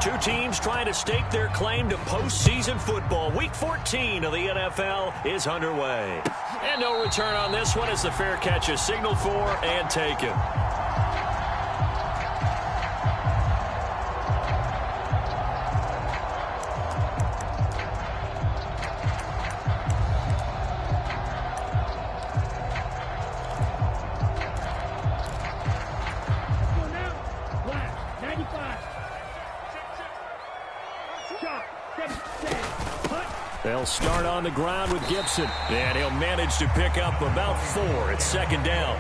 Two teams trying to stake their claim to postseason football. Week 14 of the NFL is underway. And no return on this one as the fair catch is signaled for and taken. They'll start on the ground with Gibson, and he'll manage to pick up about 4. It's second down.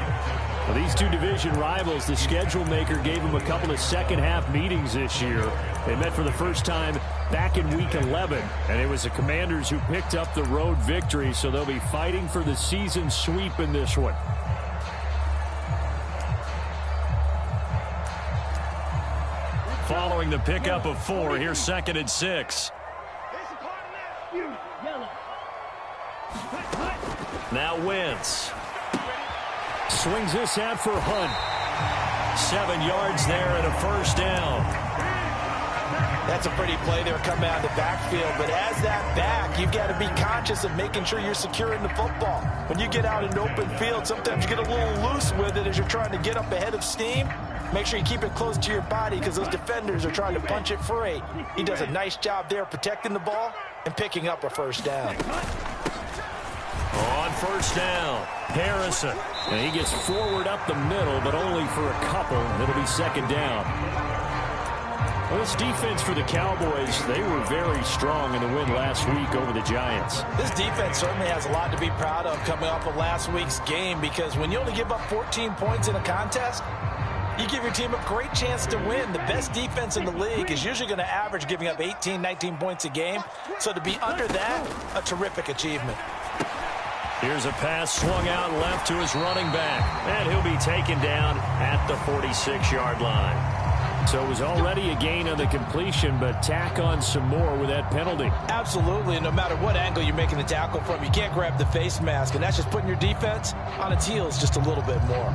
Well, these two division rivals, the schedule maker gave them a couple of second-half meetings this year. They met for the first time back in Week 11, and it was the Commanders who picked up the road victory, so they'll be fighting for the season sweep in this one. Following the pickup of 4, here's 2nd and 6. Now Wentz. Swings this out for Hunt. 7 yards there and a first down. That's a pretty play there coming out of the backfield. But as that back, you've got to be conscious of making sure you're securing the football. When you get out in open field, sometimes you get a little loose with it as you're trying to get up ahead of steam. Make sure you keep it close to your body because those defenders are trying to punch it free. He does a nice job there protecting the ball and picking up a first down. On first down, Harrison. And he gets forward up the middle, but only for a couple. It'll be second down. Well, this defense for the Cowboys, they were very strong in the win last week over the Giants. This defense certainly has a lot to be proud of coming off of last week's game because when you only give up 14 points in a contest, you give your team a great chance to win. The best defense in the league is usually going to average giving up 18, 19 points a game. So to be under that, a terrific achievement. Here's a pass swung out left to his running back. And he'll be taken down at the 46-yard line. So it was already a gain on the completion, but tack on some more with that penalty. Absolutely, and no matter what angle you're making the tackle from, you can't grab the face mask, and that's just putting your defense on its heels just a little bit more.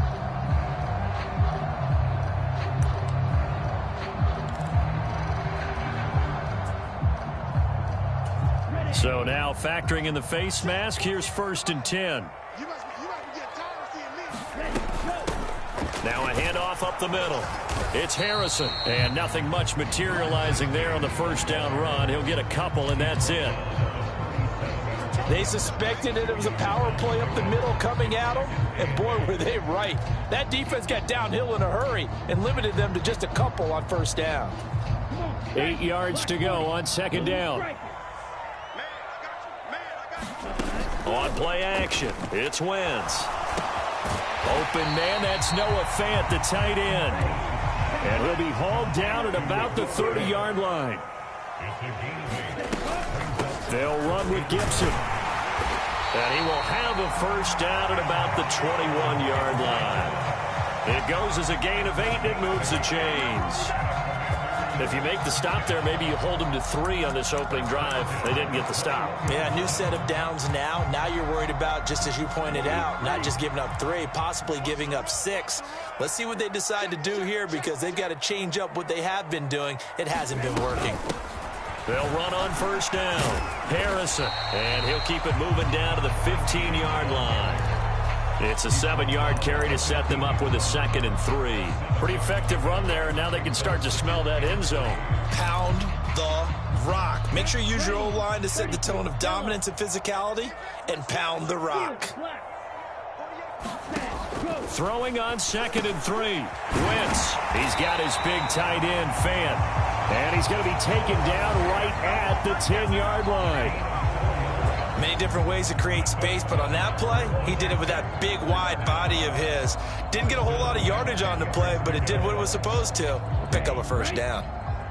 So now factoring in the face mask, here's 1st and 10. Now a handoff up the middle. It's Harrison. And nothing much materializing there on the first down run. He'll get a couple, and that's it. They suspected it was a power play up the middle coming at them, and boy, were they right. That defense got downhill in a hurry and limited them to just a couple on first down. 8 yards to go on second down. On play action, it's Wentz. Open man, that's Noah Fant, the tight end. And he'll be hauled down at about the 30-yard line. They'll run with Gibson. And he will have a first down at about the 21-yard line. It goes as a gain of 8, and it moves the chains. If you make the stop there, maybe you hold them to 3 on this opening drive. They didn't get the stop. Yeah, new set of downs now. Now you're worried about, just as you pointed out, not just giving up 3, possibly giving up 6. Let's see what they decide to do here because they've got to change up what they have been doing. It hasn't been working. They'll run on first down. Harrison, and he'll keep it moving down to the 15-yard line. It's a 7-yard carry to set them up with a 2nd and 3. Pretty effective run there, and now they can start to smell that end zone. Pound the rock. Make sure you use your O-line to set the tone of dominance and physicality, and pound the rock. Throwing on 2nd and 3. Wentz, he's got his big tight end, Fant. And he's going to be taken down right at the 10-yard line. Many different ways to create space, but on that play, he did it with that big, wide body of his. Didn't get a whole lot of yardage on the play, but it did what it was supposed to. Pick up a first down.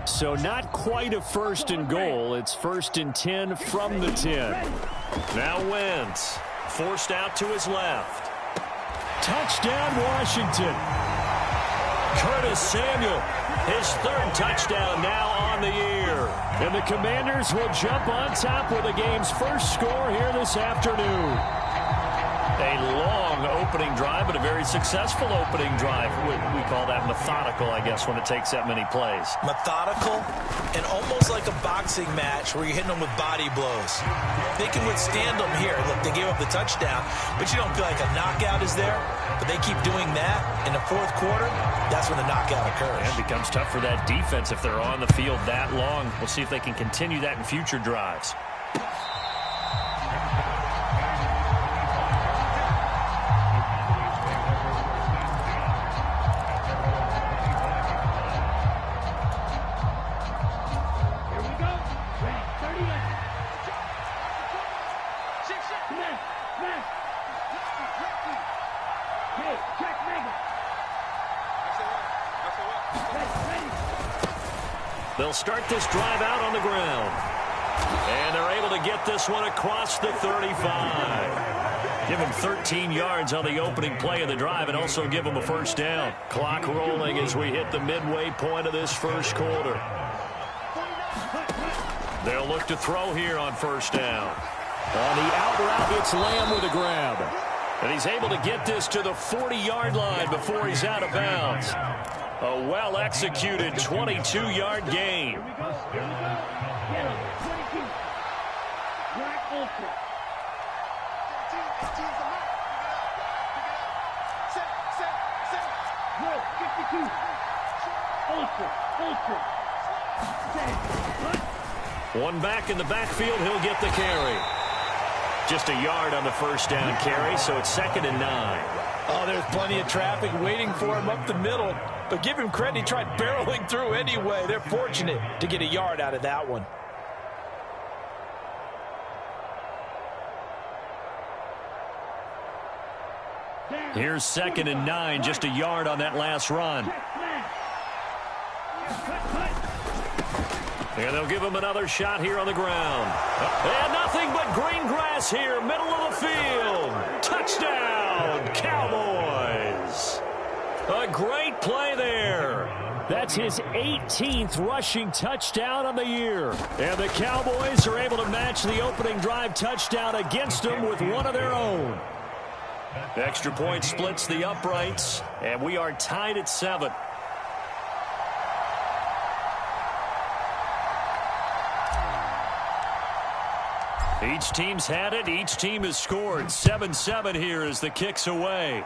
So not quite a 1st and goal. It's 1st and 10 from the 10. Now Wentz, forced out to his left. Touchdown, Washington. Curtis Samuel, his 3rd touchdown now on the year. And the Commanders will jump on top with the game's first score here this afternoon. A long opening drive, but a very successful opening drive. We call that methodical, I guess, when it takes that many plays. Methodical and almost like a boxing match where you're hitting them with body blows. They can withstand them here. Look, they gave up the touchdown, but you don't feel like a knockout is there. But they keep doing that in the fourth quarter. That's when the knockout occurs. And it becomes tough for that defense if they're on the field that long. We'll see if they can continue that in future drives. They'll start this drive out on the ground. And they're able to get this one across the 35. Give them 13 yards on the opening play of the drive and also give them a first down. Clock rolling as we hit the midway point of this first quarter. They'll look to throw here on first down. On the out route, it's Lamb with a grab. And he's able to get this to the 40-yard line before he's out of bounds. A well-executed 22-yard gain. One back in the backfield, he'll get the carry. Just a yard on the first down carry, so it's 2nd and 9. Oh, there's plenty of traffic waiting for him up the middle. But give him credit, he tried barreling through anyway. They're fortunate to get a yard out of that one. Here's 2nd and 9, just a yard on that last run. And they'll give him another shot here on the ground. And nothing but green grass here, middle of the field. Touchdown, Cowboys. A great play there. That's his 18th rushing touchdown on the year. And the Cowboys are able to match the opening drive touchdown against them with one of their own. Extra point splits the uprights, and we are tied at 7. Each team's had it. Each team has scored. 7-7 here as the kick's away.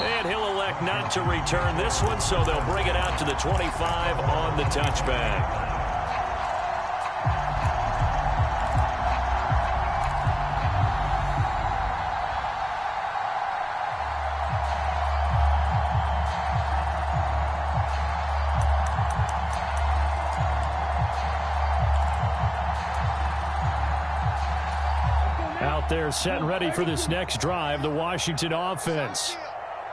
And he'll elect not to return this one, so they'll bring it out to the 25 on the touchback. Out there set and ready for this next drive, the Washington offense.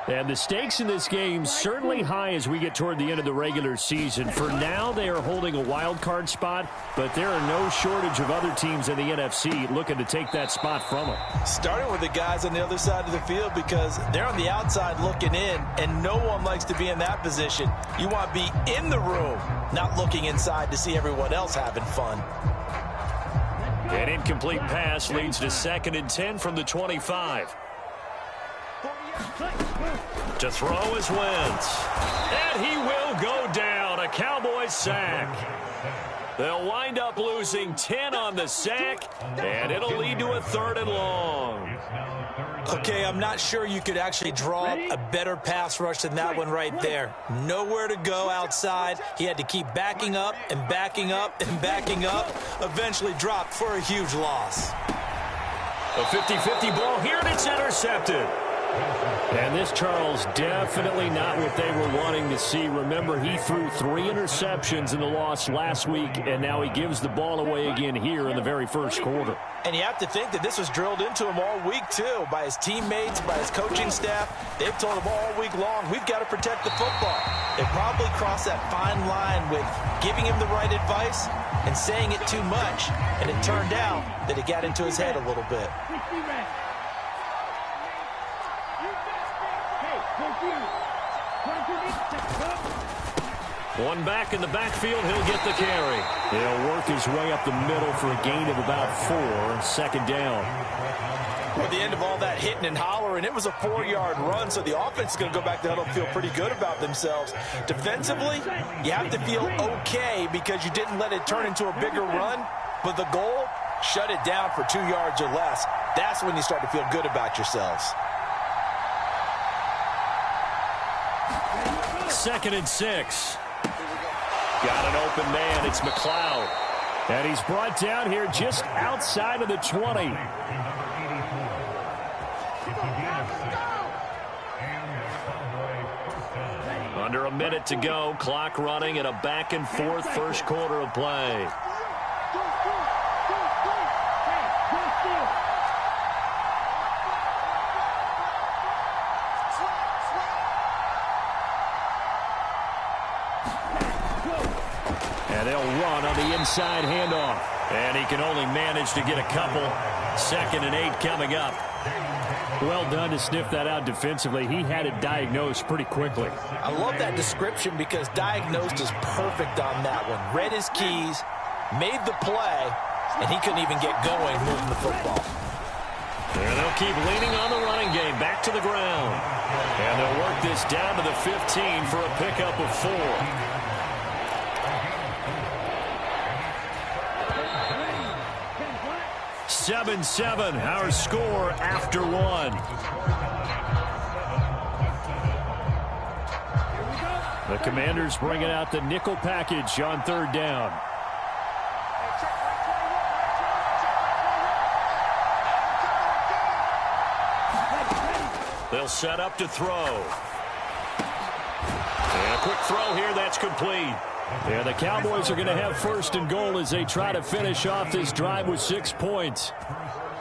And the stakes in this game certainly high as we get toward the end of the regular season. For now, they are holding a wild card spot, but there are no shortage of other teams in the NFC looking to take that spot from them. Starting with the guys on the other side of the field because they're on the outside looking in, and no one likes to be in that position. You want to be in the room, not looking inside to see everyone else having fun. An incomplete pass leads to 2nd and 10 from the 25. To throw is Wentz. And he will go down. A Cowboys sack. They'll wind up losing 10 on the sack, and it'll lead to a 3rd and long. Okay, I'm not sure you could actually draw up a better pass rush than that one right there. Nowhere to go outside. He had to keep backing up and backing up and backing up. Eventually dropped for a huge loss. A 50-50 ball here, and it's intercepted. And this, Charles, definitely not what they were wanting to see. Remember, he threw 3 interceptions in the loss last week, and now he gives the ball away again here in the very first quarter. And you have to think that this was drilled into him all week, too, by his teammates, by his coaching staff. They've told him all week long, we've got to protect the football. They probably crossed that fine line with giving him the right advice and saying it too much. And it turned out that it got into his head a little bit. One back in the backfield, he'll get the carry. He'll work his way up the middle for a gain of about 4, second down. At the end of all that hitting and hollering, it was a 4-yard run, so the offense is going to go back to huddle and feel pretty good about themselves. Defensively, you have to feel okay because you didn't let it turn into a bigger run, but the goal, shut it down for 2 yards or less. That's when you start to feel good about yourselves. 2nd and 6. Got an open man. It's McLeod. And he's brought down here just outside of the 20. Under a minute to go. Clock running at a back-and-forth first quarter of play. And they'll run on the inside handoff. And he can only manage to get a couple. 2nd and 8 coming up. Well done to sniff that out defensively. He had it diagnosed pretty quickly. I love that description because diagnosed is perfect on that one. Read his keys, made the play, and he couldn't even get going moving the football. And they'll keep leaning on the running game. Back to the ground. And they'll work this down to the 15 for a pickup of 4. 7-7, our score after 1. The Commanders bringing out the nickel package on 3rd down. They'll set up to throw. And a quick throw here, that's complete. Yeah, the Cowboys are going to have 1st and goal as they try to finish off this drive with 6 points.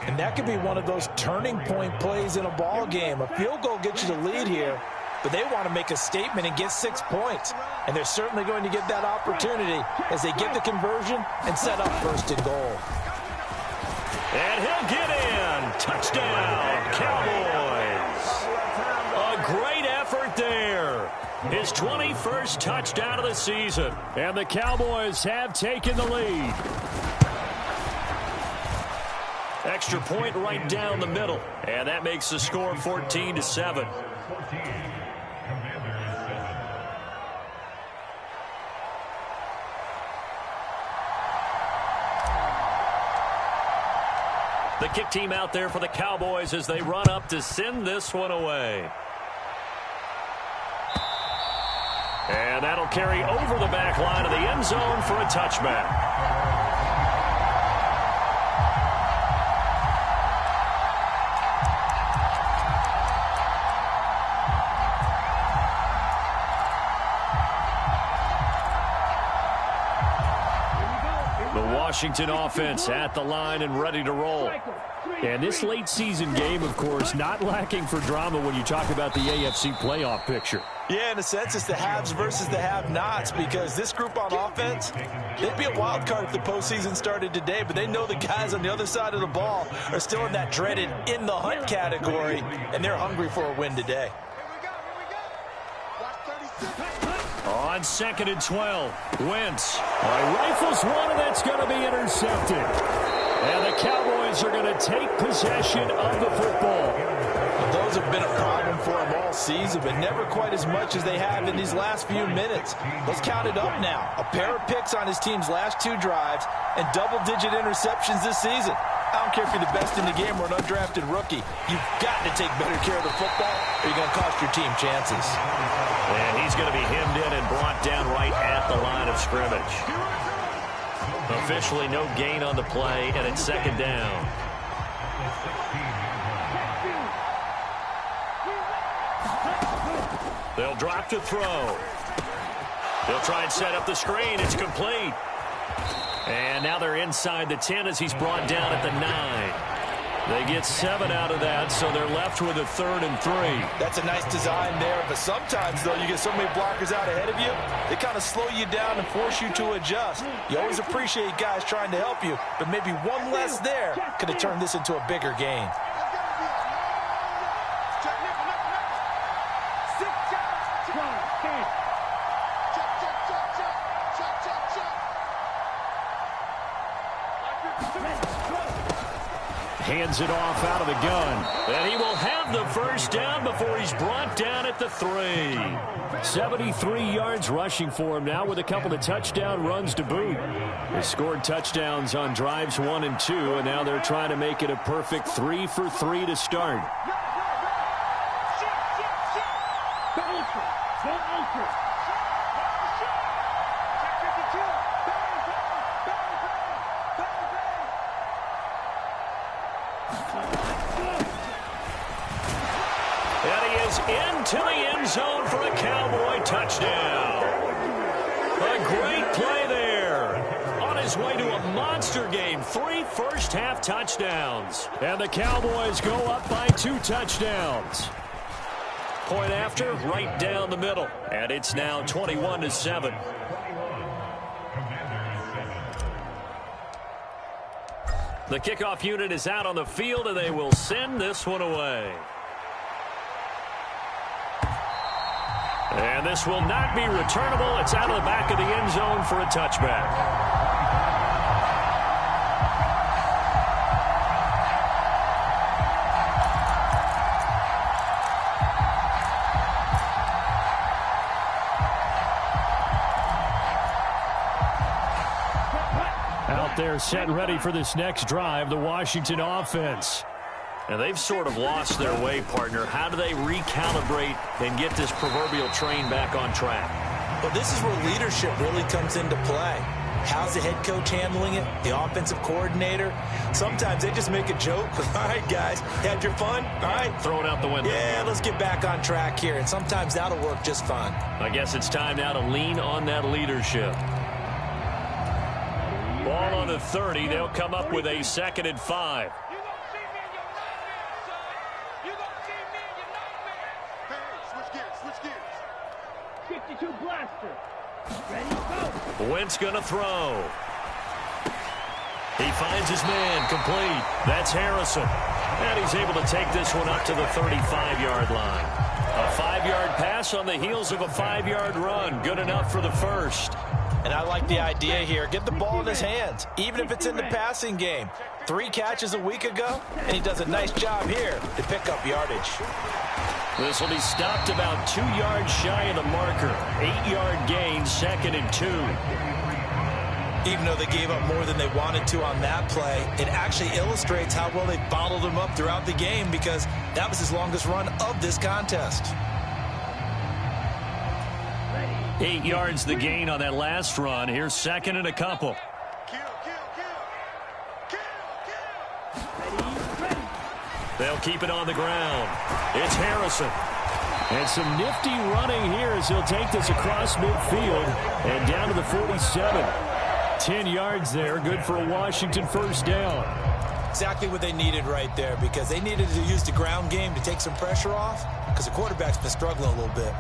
And that could be one of those turning point plays in a ball game. A field goal gets you the lead here, but they want to make a statement and get 6 points. And they're certainly going to get that opportunity as they get the conversion and set up 1st and goal. And he'll get in. Touchdown, Cowboys. A great effort there. His 21st touchdown of the season. And the Cowboys have taken the lead. Extra point right down the middle. And that makes the score 14-7. The kick team out there for the Cowboys as they run up to send this one away. And that'll carry over the back line of the end zone for a touchback. The Washington offense at the line and ready to roll. And this late season game, of course, not lacking for drama when you talk about the AFC playoff picture. Yeah, in a sense, it's the haves versus the have-nots because this group on offense, they'd be a wild card if the postseason started today, but they know the guys on the other side of the ball are still in that dreaded in-the-hunt category, and they're hungry for a win today. On 2nd and 12, Wentz rifles one, and that's going to be intercepted. And the Cowboys are going to take possession of the football. Those have been a problem for them all season, but never quite as much as they have in these last few minutes. Let's count it up now. A pair of picks on his team's last 2 drives and double-digit interceptions this season. I don't care if you're the best in the game or an undrafted rookie. You've got to take better care of the football or you're going to cost your team chances. And he's going to be hemmed in and brought down right at the line of scrimmage. Officially no gain on the play, and it's 2nd down. They'll drop to throw. They'll try and set up the screen. It's complete. And now they're inside the 10 as he's brought down at the 9. They get 7 out of that, so they're left with a 3rd and 3. That's a nice design there, but sometimes, though, you get so many blockers out ahead of you, they kind of slow you down and force you to adjust. You always appreciate guys trying to help you, but maybe one less there could have turned this into a bigger gain. Hands it off out of the gun. And he will have the first down before he's brought down at the 3. 73 yards rushing for him now with a couple of touchdown runs to boot. They scored touchdowns on drives 1 and 2, and now they're trying to make it a perfect 3 for 3 to start. Into the end zone for a Cowboy touchdown. A great play there. On his way to a monster game. 3 first-half touchdowns. And the Cowboys go up by 2 touchdowns. Point after, right down the middle. And it's now 21-7. The kickoff unit is out on the field, and they will send this one away. And this will not be returnable. It's out of the back of the end zone for a touchback. Out there set ready for this next drive, the Washington offense. And they've sort of lost their way, partner. How do they recalibrate and get this proverbial train back on track? Well, this is where leadership really comes into play. How's the head coach handling it? The offensive coordinator? Sometimes they just make a joke. All right, guys, had your fun? All right. Throw it out the window. Yeah, let's get back on track here. And sometimes that'll work just fine. I guess it's time now to lean on that leadership. Ball on the 30. They'll come up with a 2nd and 5. 52 blaster. Ready, go. Wentz gonna throw. He finds his man, complete. That's Harrison. And he's able to take this one up to the 35-yard line. A 5-yard pass on the heels of a 5-yard run. Good enough for the first. And I like the idea here. Get the ball in his hands, even if it's in the passing game. 3 catches a week ago, and he does a nice job here to pick up yardage. This will be stopped about 2 yards shy of the marker. 8-yard gain, 2nd and 2. Even though they gave up more than they wanted to on that play, it actually illustrates how well they bottled him up throughout the game because that was his longest run of this contest. 8 yards the gain on that last run. Here's 2nd and a couple. They'll keep it on the ground. It's Harrison. And some nifty running here as he'll take this across midfield and down to the 47. 10 yards there, good for a Washington first down. Exactly what they needed right there because they needed to use the ground game to take some pressure off because the quarterback's been struggling a little bit.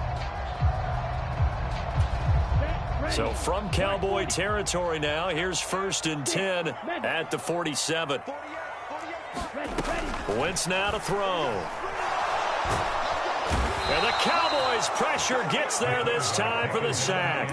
So from Cowboy territory now, here's 1st and 10 at the 47. Wentz now to throw. And the Cowboys' pressure gets there this time for the sack.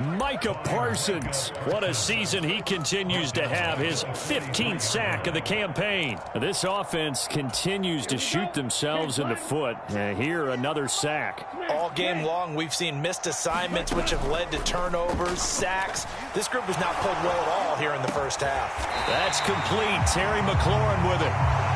Micah Parsons. What a season he continues to have, his 15th sack of the campaign. This offense continues to shoot themselves in the foot. Here, another sack. All game long, we've seen missed assignments, which have led to turnovers, sacks. This group has not played well at all here in the first half. That's complete. Terry McLaurin with it.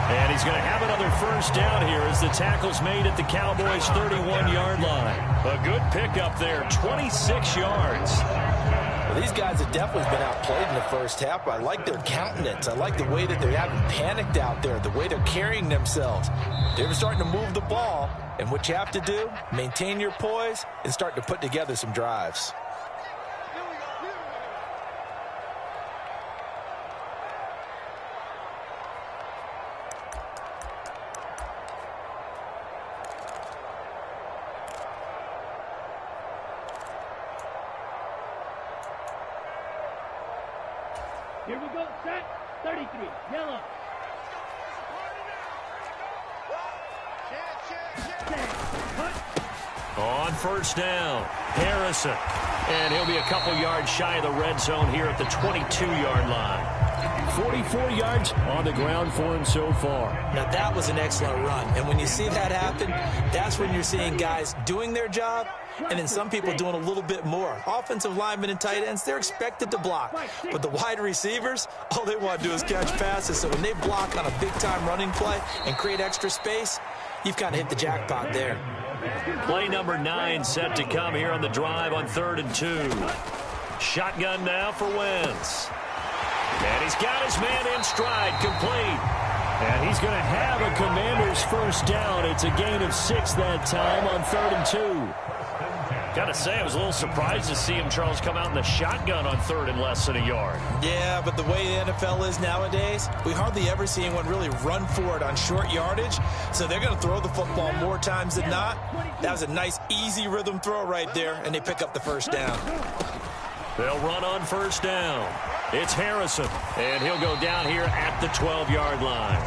And he's going to have another first down here as the tackle's made at the Cowboys' 31-yard line. A good pickup there, 26 yards. Well, these guys have definitely been outplayed in the first half, but I like their countenance. I like the way that they haven't panicked out there, the way they're carrying themselves. They're starting to move the ball, and what you have to do, maintain your poise and start to put together some drives. Here we go, set, 33, yellow. On first down, Harrison. And he'll be a couple yards shy of the red zone here at the 22-yard line. 44 yards on the ground for him so far. Now, that was an excellent run. And when you see that happen, that's when you're seeing guys doing their job and then some people doing a little bit more. Offensive linemen and tight ends, they're expected to block. But the wide receivers, all they want to do is catch passes. So when they block on a big-time running play and create extra space, you've kind of hit the jackpot there. Play number 9 set to come here on the drive on 3rd and 2. Shotgun now for Wentz. And he's got his man in stride, complete. And he's going to have a Commander's first down. It's a gain of 6 that time on 3rd and 2. Got to say, I was a little surprised to see him, Charles, come out in the shotgun on 3rd and less than a yard. Yeah, but the way the NFL is nowadays, we hardly ever see anyone really run for it on short yardage. So they're going to throw the football more times than not. That was a nice, easy rhythm throw right there, and they pick up the first down. They'll run on 1st down. It's Harrison, and he'll go down here at the 12-yard line.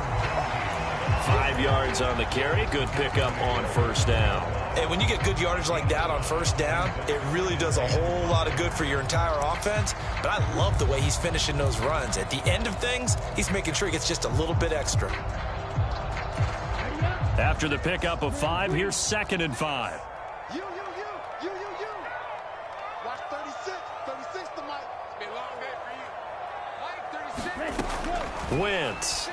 5 yards on the carry. Good pickup on 1st down. And when you get good yardage like that on 1st down, it really does a whole lot of good for your entire offense. But I love the way he's finishing those runs. At the end of things, he's making sure he gets just a little bit extra. After the pickup of 5, here's 2nd and 5. Watch 36. 36 to Mike. It's been a long day for you. Mike, 36. Wentz.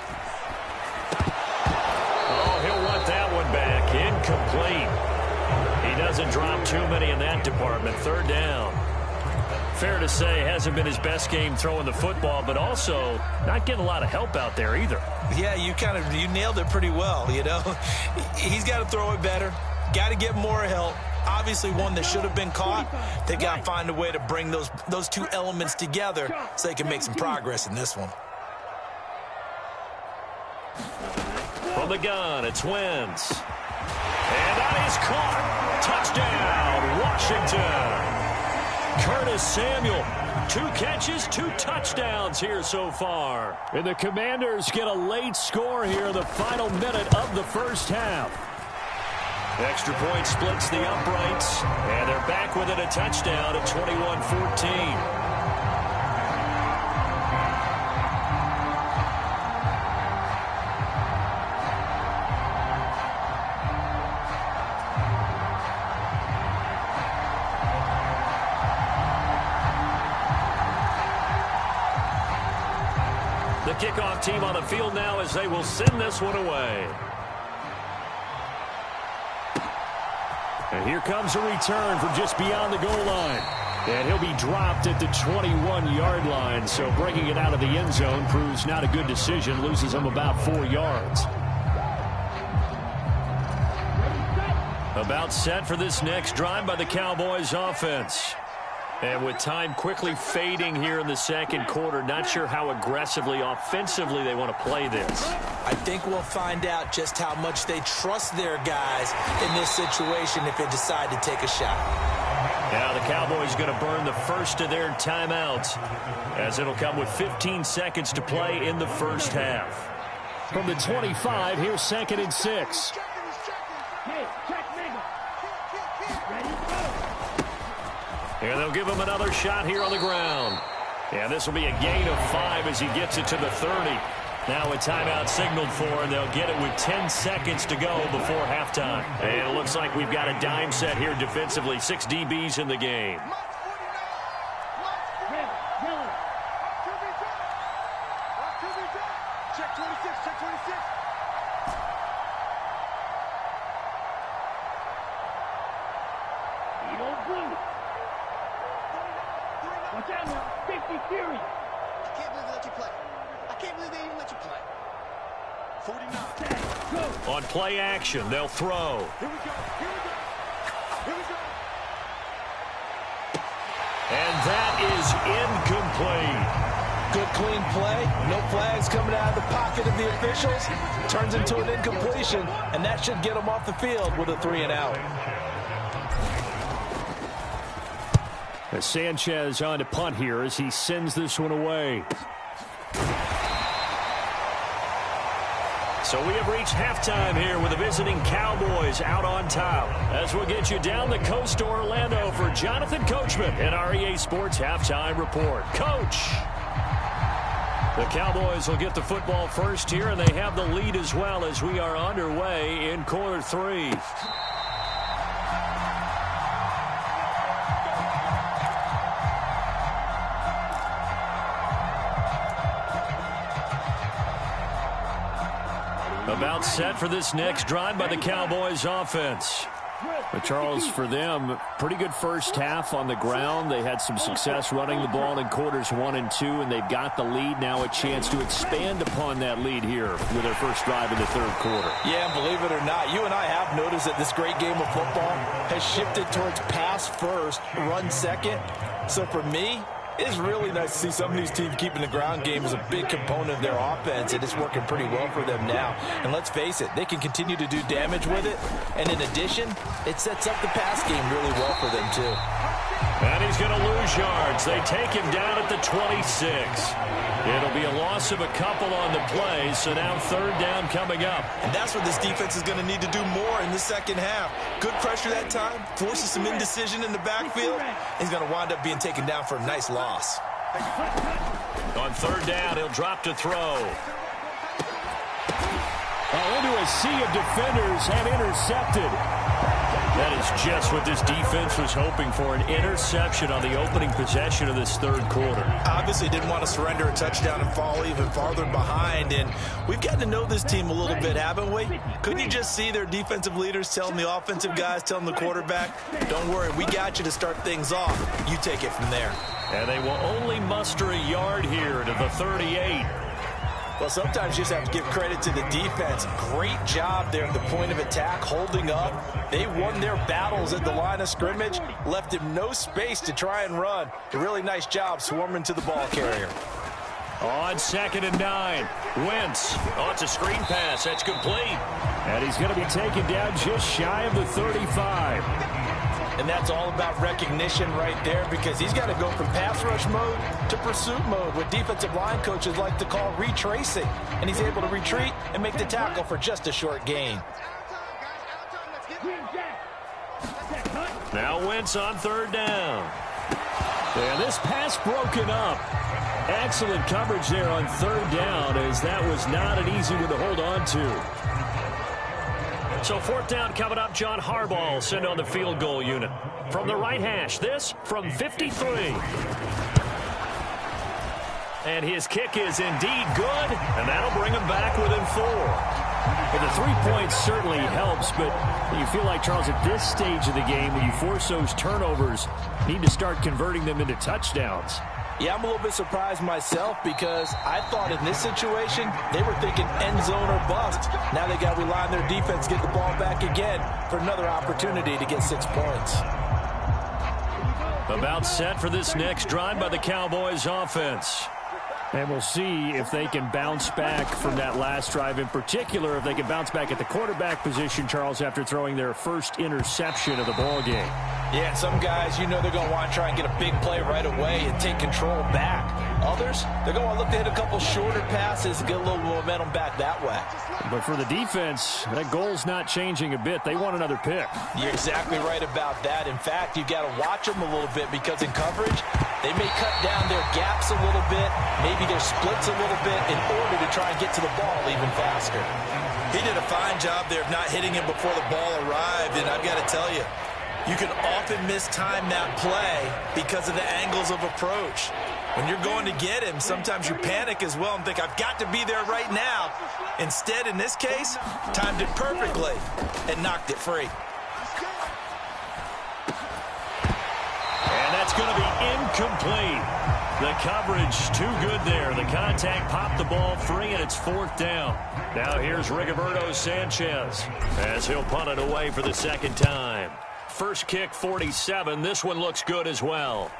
Oh, he'll want that one back. Incomplete. He doesn't drop too many in that department. 3rd down. Fair to say, hasn't been his best game throwing the football, but also not getting a lot of help out there either. Yeah, you nailed it pretty well, you know. He's got to throw it better. Got to get more help. Obviously one that should have been caught. They got to find a way to bring those two elements together so they can make some progress in this one. From the gun, it's Wentz. And that is caught. Touchdown, Washington. Curtis Samuel, 2 catches, 2 touchdowns here so far. And the Commanders get a late score here in the final minute of the first half. Extra point splits the uprights, and they're back within a touchdown at 21-14. The kickoff team on the field now as they will send this one away. And here comes a return from just beyond the goal line. And he'll be dropped at the 21-yard line. So bringing it out of the end zone proves not a good decision. Loses him about 4 yards. About set for this next drive by the Cowboys offense. And with time quickly fading here in the second quarter, not sure how aggressively, offensively they want to play this. I think we'll find out just how much they trust their guys in this situation if they decide to take a shot. Now the Cowboys going to burn the first of their timeouts as it'll come with 15 seconds to play in the first half. From the 25, here's 2nd and 6. And they'll give him another shot here on the ground. And this will be a gain of 5 as he gets it to the 30. Now a timeout signaled for, and they'll get it with 10 seconds to go before halftime. And it looks like we've got a dime set here defensively. 6 DBs in the game. Check 26, check 26. Watch out now. 50 Fury. I can't believe they let you play. I can't believe they even let you play. 49. On play action, they'll throw. Here we go. Here we go. Here we go. And that is incomplete. Good clean play. No flags coming out of the pocket of the officials. Turns into an incompletion, and that should get them off the field with a 3 and out. As Sanchez on to punt here as he sends this one away. So we have reached halftime here with the visiting Cowboys out on top. As we'll get you down the coast to Orlando for Jonathan Coachman and our EA Sports Halftime Report. Coach. The Cowboys will get the football first here, and they have the lead as well as we are underway in quarter 3. About set for this next drive by the Cowboys offense. But Charles, for them, pretty good first half on the ground. They had some success running the ball in quarters 1 and 2, and they've got the lead. Now a chance to expand upon that lead here with their first drive in the third quarter. Yeah, and believe it or not, you and I have noticed that this great game of football has shifted towards pass first, run second. So for me, it's really nice to see some of these teams keeping the ground game as a big component of their offense, and it's working pretty well for them now. And let's face it, they can continue to do damage with it. And in addition, it sets up the pass game really well for them, too. And he's going to lose yards. They take him down at the 26. It'll be a loss of a couple on the play, so now third down coming up. And that's what this defense is going to need to do more in the second half. Good pressure that time, forces some indecision in the backfield. He's going to wind up being taken down for a nice loss. On third down, he'll drop to throw. Into a sea of defenders and intercepted. That is just what this defense was hoping for, an interception on the opening possession of this third quarter. Obviously didn't want to surrender a touchdown and fall even farther behind, and we've gotten to know this team a little bit, haven't we? Couldn't you just see their defensive leaders telling the offensive guys, telling the quarterback, don't worry, we got you to start things off. You take it from there. And they will only muster a yard here to the 38. Well, sometimes you just have to give credit to the defense. Great job there at the point of attack, holding up. They won their battles at the line of scrimmage, left him no space to try and run. A really nice job swarming to the ball carrier. On 2nd and 9, Wentz. Oh, it's a screen pass. That's complete. And he's going to be taken down just shy of the 35. And that's all about recognition right there, because he's got to go from pass rush mode to pursuit mode, what defensive line coaches like to call retracing. And he's able to retreat and make the tackle for just a short gain. Now Wentz on third down. And this pass broken up. Excellent coverage there on third down, as that was not an easy one to hold on to. So fourth down coming up. John Harbaugh will send on the field goal unit. From the right hash, this from 53. And his kick is indeed good, and that'll bring him back within 4. Well, the 3 points certainly helps, but you feel like, Charles, at this stage of the game, when you force those turnovers, you need to start converting them into touchdowns. Yeah, I'm a little bit surprised myself, because I thought in this situation they were thinking end zone or bust. Now they got to rely on their defense, get the ball back again for another opportunity to get 6 points. About set for this next drive by the Cowboys offense. And we'll see if they can bounce back from that last drive, in particular if they can bounce back at the quarterback position, Charles, after throwing their first interception of the ball game. Yeah, some guys, you know they're going to want to try and get a big play right away and take control back. Others, they're going to want to look to hit a couple shorter passes and get a little momentum back that way. But for the defense, that goal's not changing a bit. They want another pick. You're exactly right about that. In fact, you've got to watch them a little bit, because in coverage, they may cut down their gaps a little bit, maybe their splits a little bit, in order to try and get to the ball even faster. He did a fine job there of not hitting him before the ball arrived, and I've got to tell you, you can often mistime that play because of the angles of approach. When you're going to get him, sometimes you panic as well and think, I've got to be there right now. Instead, in this case, timed it perfectly and knocked it free. And that's going to be incomplete. The coverage too good there. The contact popped the ball free, and it's fourth down. Now here's Rigoberto Sanchez as he'll punt it away for the second time. First kick, 47. This one looks good as well.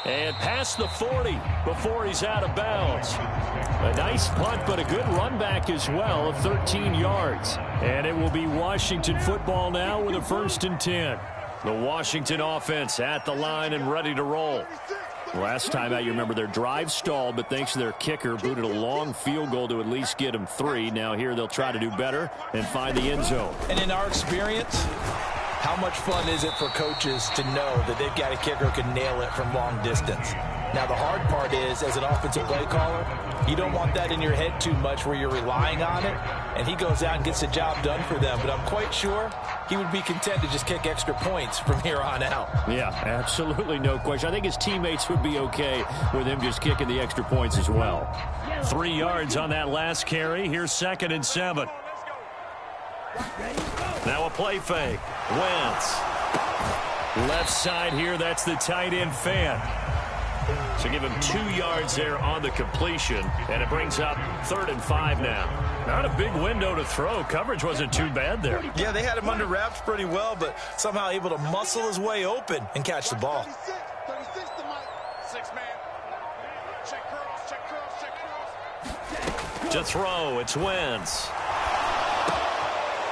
And past the 40 before he's out of bounds. A nice punt, but a good run back as well of 13 yards. And it will be Washington football now with a 1st and 10. The Washington offense at the line and ready to roll. Last time out, you remember their drive stalled, but thanks to their kicker, booted a long field goal to at least get them 3. Now here they'll try to do better and find the end zone. And in our experience, How much fun is it for coaches to know that they've got a kicker who can nail it from long distance? Now, the hard part is, as an offensive play caller, you don't want that in your head too much where you're relying on it, and he goes out and gets the job done for them. But I'm quite sure he would be content to just kick extra points from here on out. Yeah, absolutely no question. I think his teammates would be okay with him just kicking the extra points as well. 3 yards on that last carry. Here's 2nd and 7. Now a play fake. Wentz. Left side here, that's the tight end fan. So give him 2 yards there on the completion, and it brings up 3rd and 5 now. Not a big window to throw. Coverage wasn't too bad there. Yeah, they had him under wraps pretty well, but somehow able to muscle his way open and catch the ball. 36 to Mike. 6-man. Check curls, check curls, check curls. To throw, it's Wentz.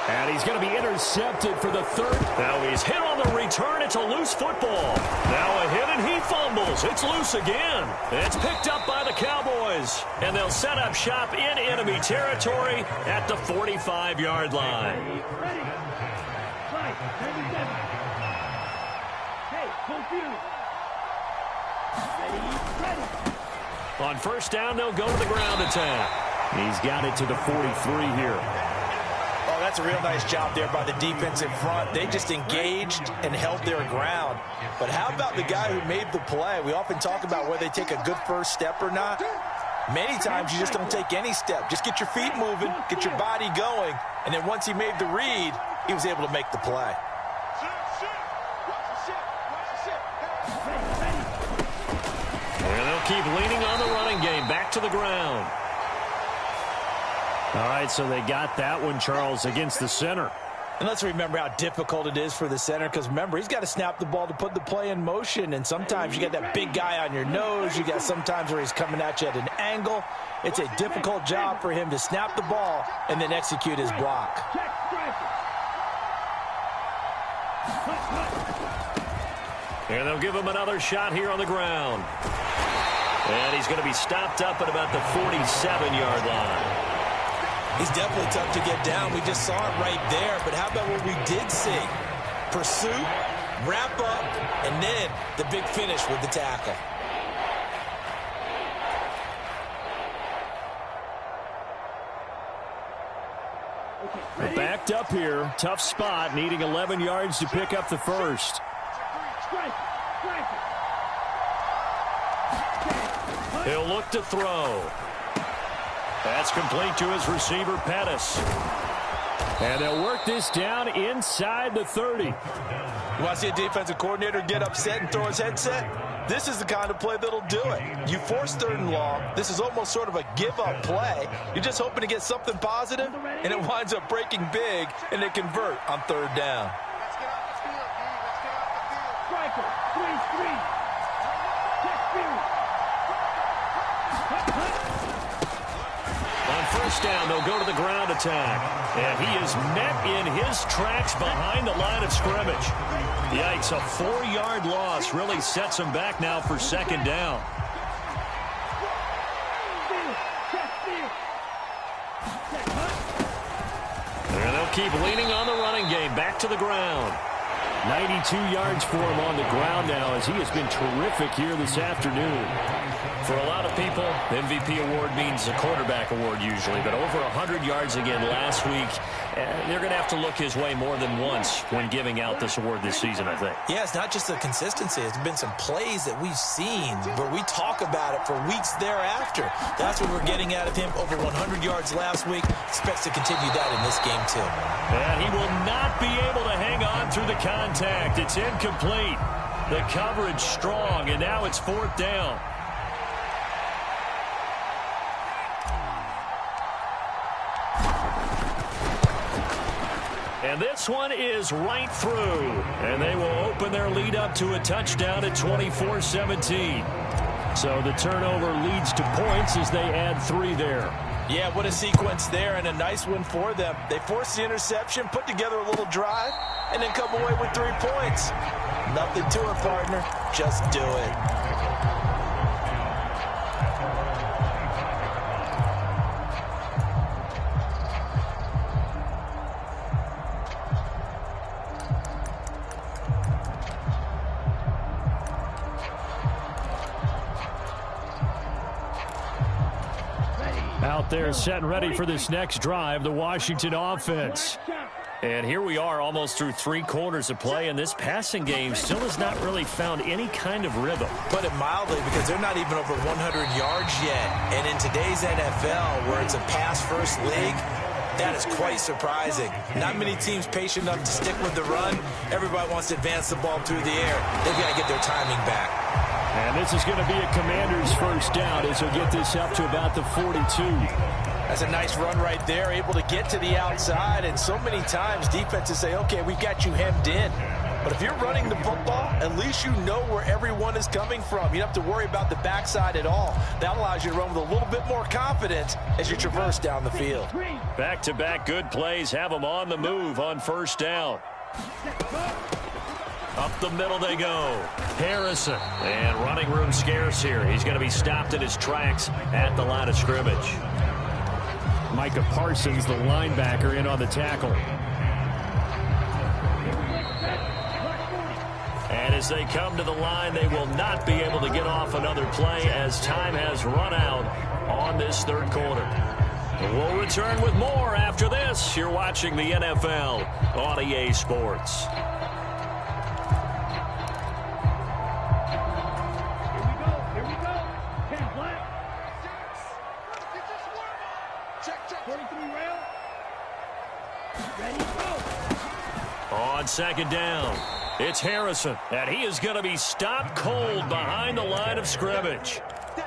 And he's going to be intercepted for the 3rd. Now he's hit on the return. It's a loose football. Now a hit and he fumbles. It's loose again. It's picked up by the Cowboys. And they'll set up shop in enemy territory at the 45-yard line. Ready. Right. 37. Hey, confused. Ready. On 1st down, they'll go to the ground attack. He's got it to the 43 here. Oh, that's a real nice job there by the defense in front. They just engaged and held their ground. But how about the guy who made the play? We often talk about whether they take a good first step or not. Many times you just don't take any step. Just get your feet moving, get your body going, and then once he made the read, he was able to make the play. And they'll keep leaning on the running game. Back to the ground. All right, so they got that one, Charles, against the center. And let's remember how difficult it is for the center, because remember, he's got to snap the ball to put the play in motion, and sometimes you got that big guy on your nose. You got sometimes where he's coming at you at an angle. It's a difficult job for him to snap the ball and then execute his block. And they'll give him another shot here on the ground. And he's going to be stopped up at about the 47-yard line. He's definitely tough to get down. We just saw it right there. But how about what we did see? Pursuit, wrap up, and then the big finish with the tackle. Backed up here. Tough spot, needing 11 yards to pick up the 1st. He'll look to throw. That's complete to his receiver, Pettis. And they'll work this down inside the 30. You want to see a defensive coordinator get upset and throw his headset? This is the kind of play that'll do it. You force 3rd and long. This is almost sort of a give-up play. You're just hoping to get something positive, and it winds up breaking big, and they convert on 3rd down. Let's get off the field, dude. Let's get off the field. Striker. 3-3. Check field. On 1st down, they'll go to the ground attack. And he is met in his tracks behind the line of scrimmage. Yikes, a 4-yard loss really sets him back now for 2nd down. And they'll keep leaning on the running game. Back to the ground. 92 yards for him on the ground now, as he has been terrific here this afternoon. For a lot of people, the MVP award means a quarterback award usually, but over 100 yards again last week. They're going to have to look his way more than once when giving out this award this season, I think. Yeah, it's not just the consistency. It's been some plays that we've seen where we talk about it for weeks thereafter. That's what we're getting out of him. Over 100 yards last week. Expects to continue that in this game, too. And he will not be able to hang on through the contact. It's incomplete. The coverage strong, and now it's 4th down. And this one is right through. And they will open their lead up to a touchdown at 24-17. So the turnover leads to points as they add 3 there. Yeah, what a sequence there, and a nice one for them. They forced the interception, put together a little drive, and then come away with 3 points. Nothing to it, partner. Just do it. out there setting ready for this next drive, the Washington offense. And here we are almost through 3 quarters of play, and this passing game still has not really found any kind of rhythm. Put it mildly, because they're not even over 100 yards yet. And in today's NFL, where it's a pass-first league, that is quite surprising. Not many teams patient enough to stick with the run. Everybody wants to advance the ball through the air. They've got to get their timing back. And this is going to be a Commanders first down as he'll get this up to about the 42. That's a nice run right there, able to get to the outside. And so many times defenses say, okay, we've got you hemmed in. But if you're running the football, at least you know where everyone is coming from. You don't have to worry about the backside at all. That allows you to run with a little bit more confidence as you traverse down the field. Back-to-back good plays have them on the move on first down. Up the middle they go. Harrison. And running room scarce here. He's going to be stopped in his tracks at the line of scrimmage. Micah Parsons, the linebacker, in on the tackle. And as they come to the line, they will not be able to get off another play as time has run out on this third quarter. We'll return with more after this. You're watching the NFL on EA Sports. On second down, it's Harrison, and he is going to be stopped cold behind the line of scrimmage.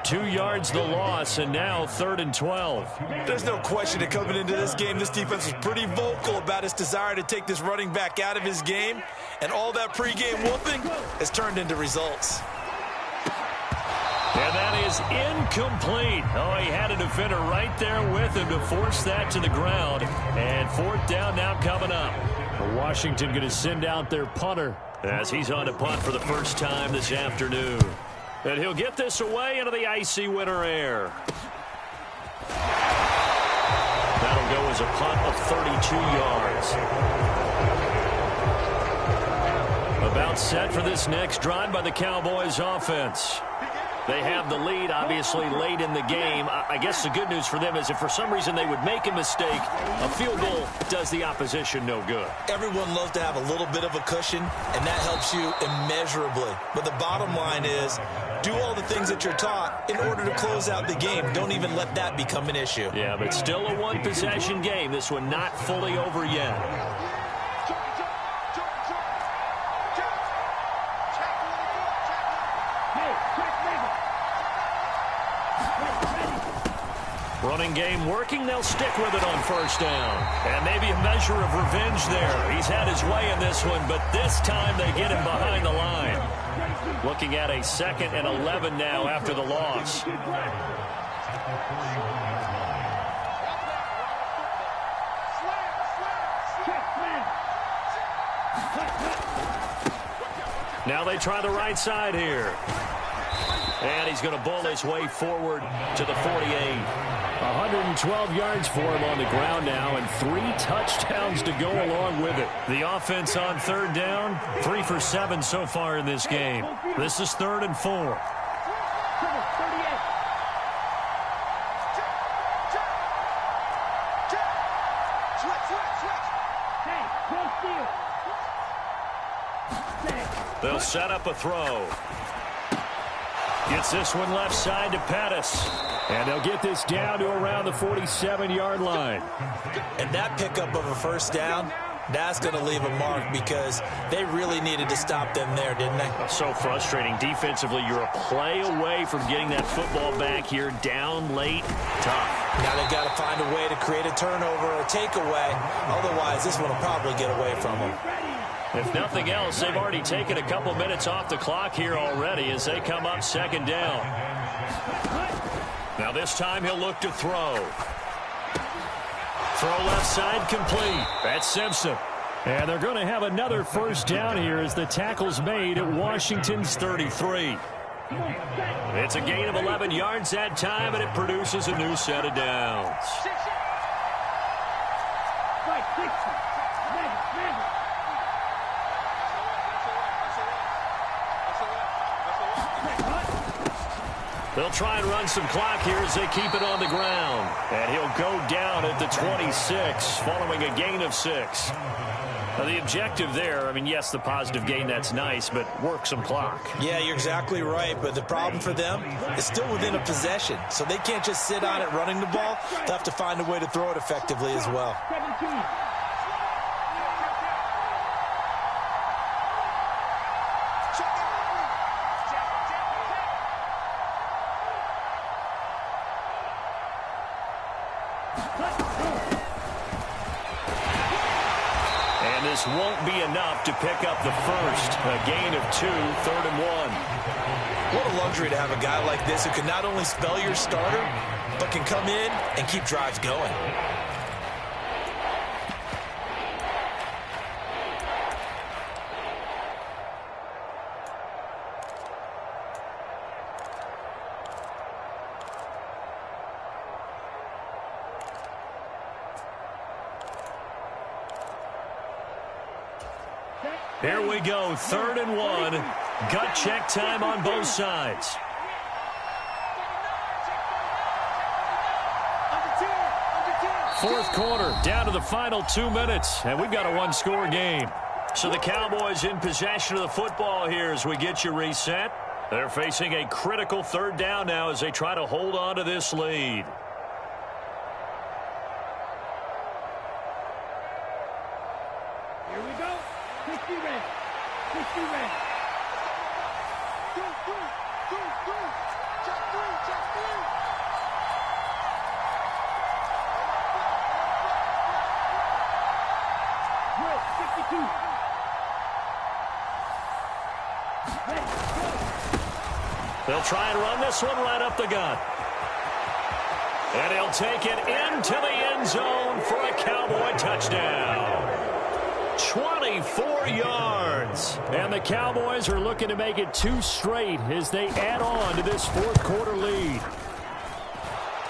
2 yards the loss, and now 3rd and 12. There's no question that coming into this game, this defense was pretty vocal about its desire to take this running back out of his game, and all that pregame whooping has turned into results. And that is incomplete. Oh, he had a defender right there with him to force that to the ground. And 4th down now coming up. Washington going to send out their punter as he's on to punt for the first time this afternoon. And he'll get this away into the icy winter air. That'll go as a punt of 32 yards. About set for this next drive by the Cowboys offense. They have the lead, obviously, late in the game. I guess the good news for them is if for some reason they would make a mistake, a field goal does the opposition no good. Everyone loves to have a little bit of a cushion, and that helps you immeasurably. But the bottom line is, do all the things that you're taught in order to close out the game. Don't even let that become an issue. Yeah, but still a one-possession game. This one not fully over yet. Running game working. They'll stick with it on first down. And maybe a measure of revenge there. He's had his way in this one, but this time they get him behind the line. Looking at a 2nd and 11 now after the loss. Now they try the right side here. And he's going to bull his way forward to the 48. 112 yards for him on the ground now, and 3 touchdowns to go along with it. The offense on 3rd down, 3 for 7 so far in this game. This is 3rd and 4. They'll set up a throw. Gets this one left side to Pettis. And they'll get this down to around the 47-yard line. And that pickup of a first down, that's going to leave a mark because they really needed to stop them there, didn't they? So frustrating. Defensively, you're a play away from getting that football back here down late. Tough. Now they've got to find a way to create a turnover or a takeaway. Otherwise, this one will probably get away from them. If nothing else, they've already taken a couple minutes off the clock here already as they come up 2nd down. Now this time he'll look to throw. Throw left side complete. That's Simpson. And they're going to have another first down here as the tackle's made at Washington's 33. It's a gain of 11 yards that time, and it produces a new set of downs. They'll try and run some clock here as they keep it on the ground. And he'll go down at the 26 following a gain of 6. Now, the objective there, I mean, yes, the positive gain, that's nice, but work some clock. Yeah, you're exactly right, but the problem for them is still within a possession, so they can't just sit on it running the ball. They'll have to find a way to throw it effectively as well. 17. Won't be enough to pick up the first. A gain of 2, 3rd and 1. What a luxury to have a guy like this who can not only spell your starter, but can come in and keep drives going. Here we go, 3rd and 1. Gut check time on both sides. Fourth quarter, down to the final 2 minutes, and we've got a one-score game. So the Cowboys in possession of the football here as we get you reset. They're facing a critical 3rd down now as they try to hold on to this lead. Here we go. 60 red. 60 red. Go. Check 3. Red, 62. Red, go. They'll try and run this one right up the gut. And he'll take it into the end zone for a Cowboy touchdown. 24 yards. And the Cowboys are looking to make it 2 straight as they add on to this fourth quarter lead.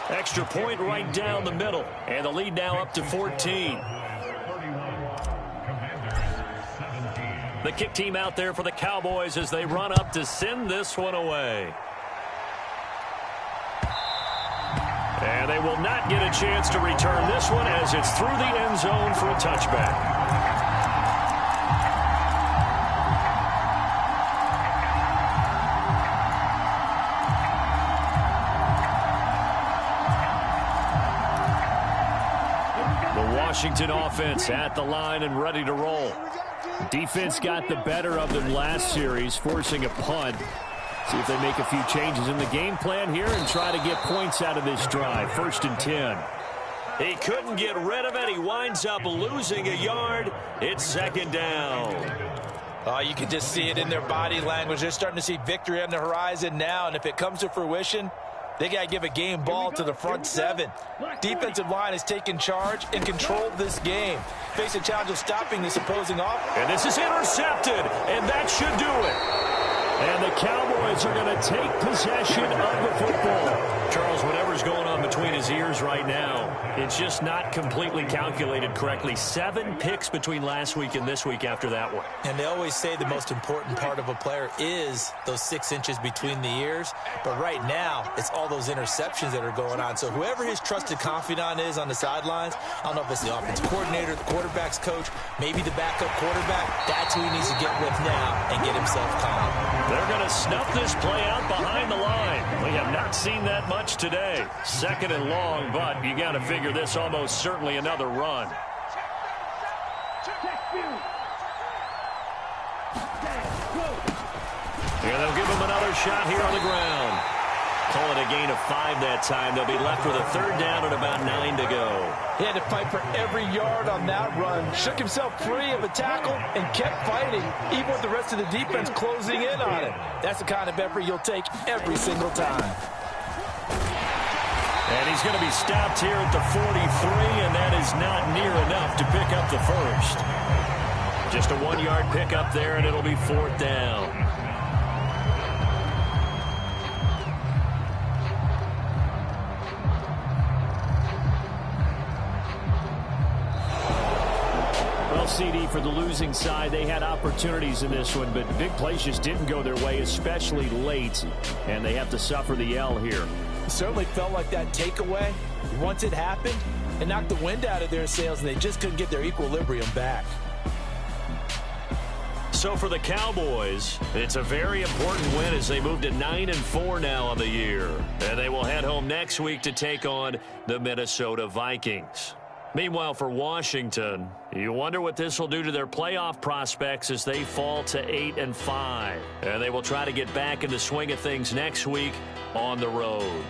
Extra point right down the middle. And the lead now up to 14. The kick team out there for the Cowboys as they run up to send this one away. And they will not get a chance to return this one as it's through the end zone for a touchback. Washington offense at the line and ready to roll. Defense got the better of them last series, forcing a punt. See if they make a few changes in the game plan here and try to get points out of this drive. 1st and 10. He couldn't get rid of it. He winds up losing a yard. It's 2nd down. Oh, you can just see it in their body language. They're starting to see victory on the horizon now, and if it comes to fruition, they got to give a game ball to the front 7. Defensive line has taken charge and controlled this game. Face a challenge of stopping this opposing offense. And this is intercepted, and that should do it. And the Cowboys are going to take possession of the football. Charles, whatever's going on between his ears right now, it's just not completely calculated correctly. 7 picks between last week and this week after that one. And they always say the most important part of a player is those 6 inches between the ears. But right now, it's all those interceptions that are going on. So whoever his trusted confidant is on the sidelines, I don't know if it's the offensive coordinator, the quarterback's coach, maybe the backup quarterback, that's who he needs to get with now and get himself calm. They're going to snuff this play out behind the line. We have not seen that much today. 2nd and long, but you got to figure this almost certainly another run. Yeah, they'll give him another shot here on the ground. Call it a gain of 5 that time. They'll be left with a 3rd down and about 9 to go. He had to fight for every yard on that run. Shook himself free of a tackle and kept fighting, even with the rest of the defense closing in on him. That's the kind of effort you'll take every single time. And he's going to be stopped here at the 43, and that is not near enough to pick up the first. Just a 1-yard pickup there, and it'll be 4th down. CD, for the losing side. They had opportunities in this one, but big plays just didn't go their way, especially late, and they have to suffer the L here. It certainly felt like that takeaway, once it happened, it knocked the wind out of their sails, and they just couldn't get their equilibrium back. So for the Cowboys, it's a very important win as they move to 9-4 now on the year. And they will head home next week to take on the Minnesota Vikings. Meanwhile, for Washington, you wonder what this will do to their playoff prospects as they fall to 8-5. And they will try to get back in the swing of things next week on the road.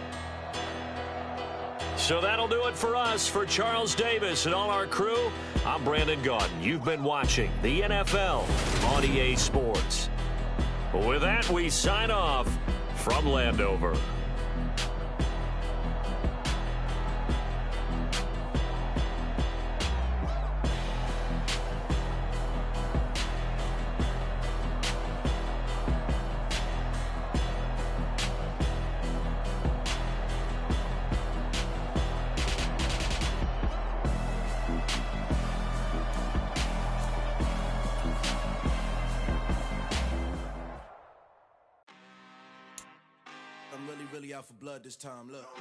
So that'll do it for us. For Charles Davis and all our crew, I'm Brandon Gaudin. You've been watching the NFL on EA Sports. With that, we sign off from Landover. Really out for blood this time, look.